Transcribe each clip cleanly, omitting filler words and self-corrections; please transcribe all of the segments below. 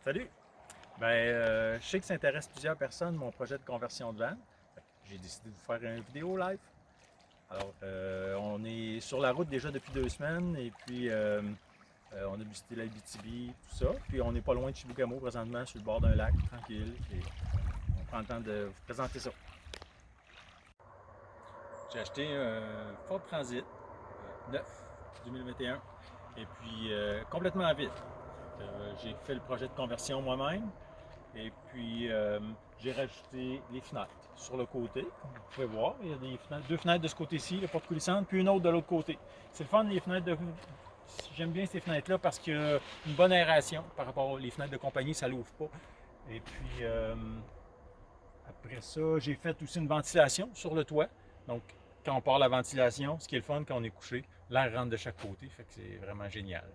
Salut! Je sais que ça intéresse plusieurs personnes, mon projet de conversion de van. J'ai décidé de vous faire une vidéo live. Alors, on est sur la route déjà depuis 2 semaines et puis on a visité l'Abitibi, tout ça. Puis on n'est pas loin de Chibougamau présentement, sur le bord d'un lac, tranquille. Et on prend le temps de vous présenter ça. J'ai acheté un Ford Transit neuf 2021 et puis complètement vide. J'ai fait le projet de conversion moi-même. Et puis, j'ai rajouté les fenêtres sur le côté. Comme vous pouvez voir, il y a des fenêtres, deux fenêtres de ce côté-ci, la porte coulissante, puis une autre de l'autre côté. C'est le fun, les fenêtres de. J'aime bien ces fenêtres-là parce qu'il y a une bonne aération par rapport aux fenêtres de compagnie, ça ne l'ouvre pas. Et puis, après ça, j'ai fait aussi une ventilation sur le toit. Donc, quand on part la ventilation, ce qui est le fun quand on est couché, l'air rentre de chaque côté, fait que c'est vraiment génial.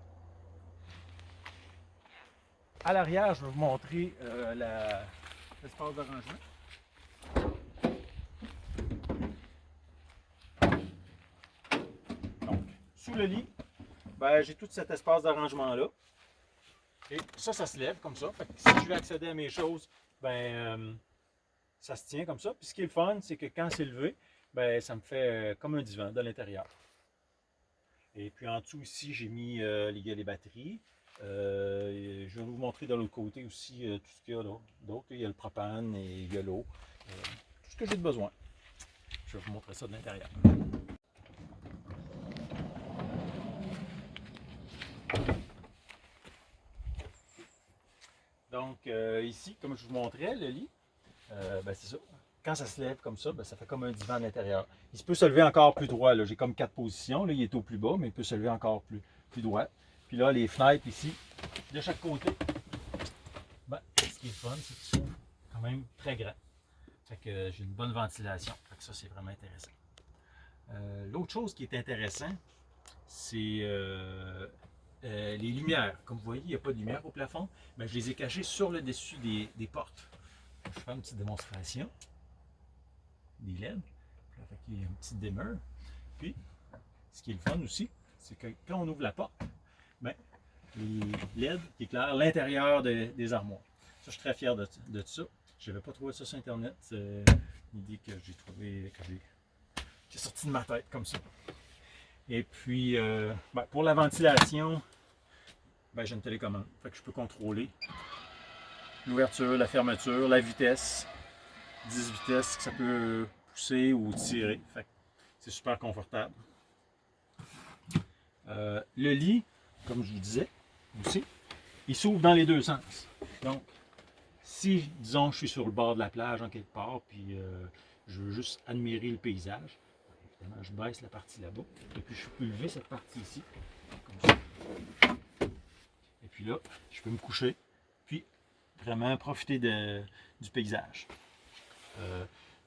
À l'arrière, je vais vous montrer l'espace de rangement. Donc, sous le lit, j'ai tout cet espace d'arrangement-là. Et ça se lève comme ça. Fait que si je veux accéder à mes choses, ça se tient comme ça. Puis ce qui est le fun, c'est que quand c'est levé, ça me fait comme un divan de l'intérieur. Et puis en dessous ici, j'ai mis les batteries. Je vais vous montrer de l'autre côté aussi tout ce qu'il y a d'autre. Il y a le propane et il y a l'eau. Tout ce que j'ai de besoin. Je vais vous montrer ça de l'intérieur. Donc ici, comme je vous montrais, le lit, c'est ça. Quand ça se lève comme ça, ça fait comme un divan à l'intérieur. Il peut se lever encore plus droit. J'ai comme 4 positions. Là, il est au plus bas, mais il peut se lever encore plus droit. Puis là, les fenêtres ici, de chaque côté, ce qui est fun, c'est qu'ils s'ouvrent quand même très grand. Fait que j'ai une bonne ventilation. Fait que ça, c'est vraiment intéressant. L'autre chose qui est intéressant, c'est les lumières. Comme vous voyez, il n'y a pas de lumière au plafond. Je les ai cachées sur le dessus des portes. Je vais faire une petite démonstration des LED. Fait qu'il y a un petit dimmer. Puis, ce qui est le fun aussi, c'est que quand on ouvre la porte, les LED qui éclairent l'intérieur des armoires. Ça, je suis très fier de ça. Je n'avais pas trouvé ça sur Internet. C'est une idée que j'ai trouvée, qui est sortie de ma tête comme ça. Et puis, pour la ventilation, j'ai une télécommande. Fait que je peux contrôler l'ouverture, la fermeture, la vitesse, 10 vitesses que ça peut pousser ou tirer. Fait que c'est super confortable. Le lit, comme je vous disais aussi, il s'ouvre dans les deux sens. Donc, si, disons, je suis sur le bord de la plage en quelque part, puis je veux juste admirer le paysage, évidemment, je baisse la partie là-bas, et puis je peux lever cette partie ici, comme ça. Et puis là, je peux me coucher, puis vraiment profiter du paysage.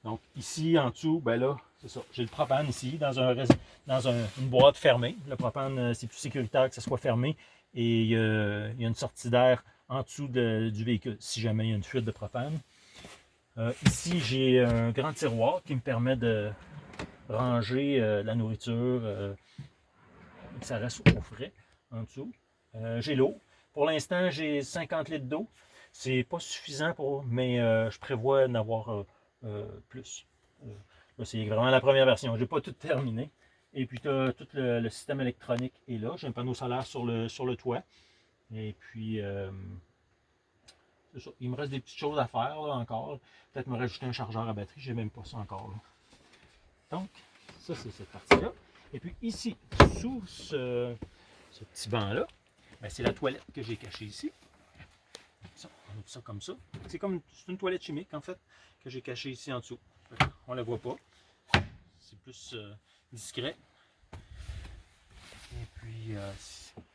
Donc ici, en dessous, là, c'est ça. J'ai le propane ici, dans une boîte fermée. Le propane, c'est plus sécuritaire que ce soit fermé. Et il y a une sortie d'air en dessous du véhicule, si jamais il y a une fuite de propane. Ici, j'ai un grand tiroir qui me permet de ranger la nourriture, que ça reste au frais en dessous. J'ai l'eau. Pour l'instant, j'ai 50 litres d'eau. C'est pas suffisant mais je prévois d'en avoir plus. Là, c'est vraiment la première version. Je n'ai pas tout terminé. Et puis, tout le système électronique est là. J'ai un panneau solaire sur le toit. Et puis, c'est ça. Il me reste des petites choses à faire là, encore. Peut-être me rajouter un chargeur à batterie. Je n'ai même pas ça encore. Là. Donc, ça, c'est cette partie-là. Et puis, ici, sous ce petit banc-là, c'est la toilette que j'ai cachée ici. Ça, on ouvre ça comme ça. C'est une toilette chimique, en fait, que j'ai cachée ici en dessous. On ne la voit pas. C'est plus discret. Et puis,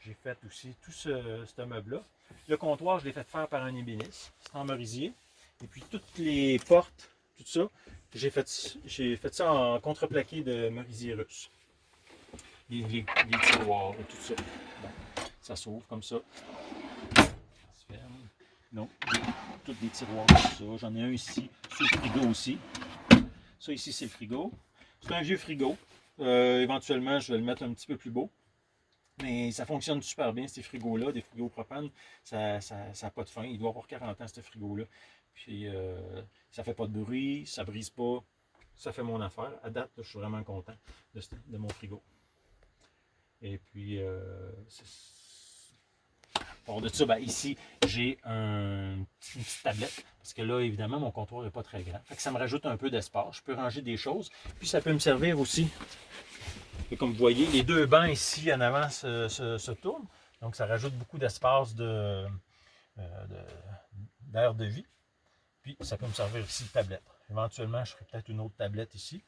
j'ai fait aussi tout ce meuble-là. Le comptoir, je l'ai fait faire par un ébéniste. C'est en merisier. Et puis, toutes les portes, tout ça, j'ai fait ça en contreplaqué de merisier russe. Les tiroirs et tout ça. Bon, ça s'ouvre comme ça. Ça se ferme. Donc, tous des tiroirs comme ça. J'en ai un ici, sur le frigo aussi. Ça ici, c'est le frigo. C'est un vieux frigo. Éventuellement, je vais le mettre un petit peu plus beau. Mais ça fonctionne super bien, ces frigos-là, des frigos propane, ça n'a pas de fin. Il doit avoir 40 ans, ce frigo-là. Puis ça fait pas de bruit, ça brise pas, ça fait mon affaire. À date, là, je suis vraiment content de mon frigo. Et puis, bon, de ça, ben, ici, j'ai une petite tablette. Parce que là, évidemment, mon comptoir n'est pas très grand. Fait que ça me rajoute un peu d'espace. Je peux ranger des choses. Puis ça peut me servir aussi. Et comme vous voyez, les deux bancs ici en avant se tournent. Donc ça rajoute beaucoup d'espace d'air de vie. Puis ça peut me servir aussi de tablette. Éventuellement, je ferai peut-être une autre tablette ici.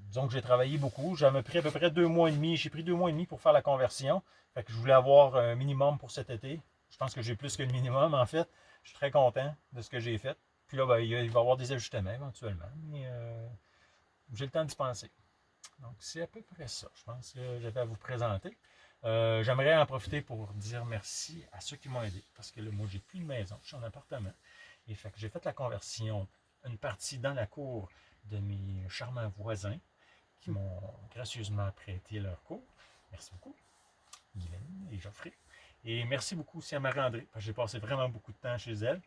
Disons que j'ai travaillé beaucoup. J'ai pris à peu près 2 mois et demi. J'ai pris 2 mois et demi pour faire la conversion. Fait que je voulais avoir un minimum pour cet été. Je pense que j'ai plus que le minimum en fait. Je suis très content de ce que j'ai fait. Puis là, ben, il va y avoir des ajustements éventuellement. Mais j'ai le temps d'y penser. Donc c'est à peu près ça. Je pense que j'avais à vous présenter. J'aimerais en profiter pour dire merci à ceux qui m'ont aidé. Parce que là, moi, j'ai plus de maison. Je suis en appartement. Et fait que j'ai fait la conversion, une partie dans la cour de mes charmants voisins qui m'ont gracieusement prêté leur cours. Merci beaucoup, Guylaine et Geoffrey. Et merci beaucoup aussi à Marie-André, parce que j'ai passé vraiment beaucoup de temps chez elle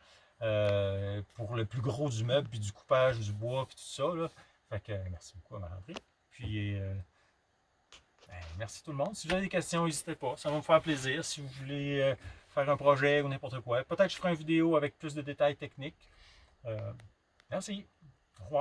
pour le plus gros du meuble, puis du coupage du bois, puis tout ça. Là. Fait que merci beaucoup à Marie-André. Puis ben, merci tout le monde. Si vous avez des questions, n'hésitez pas. Ça va me faire plaisir. Si vous voulez faire un projet ou n'importe quoi, peut-être que je ferai une vidéo avec plus de détails techniques. Merci.